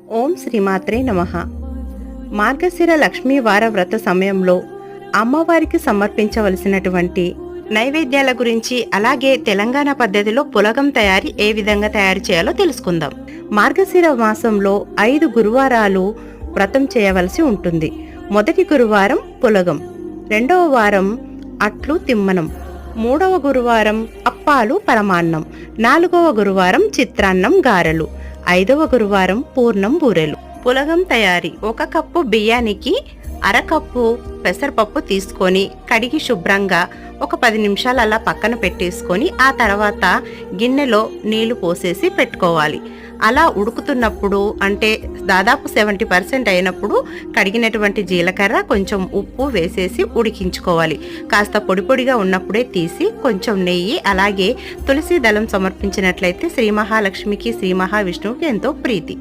ఓం శ్రీమాత్రే నమః. మార్గశిర లక్ష్మీ వార వ్రత సమయంలో అమ్మవారికి సమర్పించవలసినటువంటి నైవేద్యాల గురించి, అలాగే తెలంగాణ పద్ధతిలో పులగం తయారీ ఏ విధంగా తయారు చేయాలో తెలుసుకుందాం. మార్గశిర మాసంలో 5 గురువారాలు వ్రతం చేయవలసి ఉంటుంది. మొదటి గురువారం పులగం, రెండవ వారం అట్లు తిమ్మనం, మూడవ గురువారం అప్పాలు పరమాన్నం, నాలుగవ గురువారం చిత్రాన్నం గారెలు, ఐదవ గురువారం పూర్ణం బూరెలు. పులగం తయారీ: 1 కప్పు బియ్యానికి అరకప్పు పెసరపప్పు తీసుకొని కడిగి శుభ్రంగా ఒక 10 నిమిషాలు అలా పక్కన పెట్టేసుకొని ఆ తర్వాత గిన్నెలో నీళ్లు పోసేసి పెట్టుకోవాలి. అలా ఉడుకుతున్నప్పుడు, అంటే దాదాపు 70% అయినప్పుడు కడిగినటువంటి జీలకర్ర, కొంచెం ఉప్పు వేసేసి ఉడికించుకోవాలి. కాస్త పొడి పొడిగా ఉన్నప్పుడే తీసి కొంచెం నెయ్యి, అలాగే తులసి దళం సమర్పించినట్లయితే శ్రీ మహాలక్ష్మికి, శ్రీ మహావిష్ణువుకి ఎంతో ప్రీతి.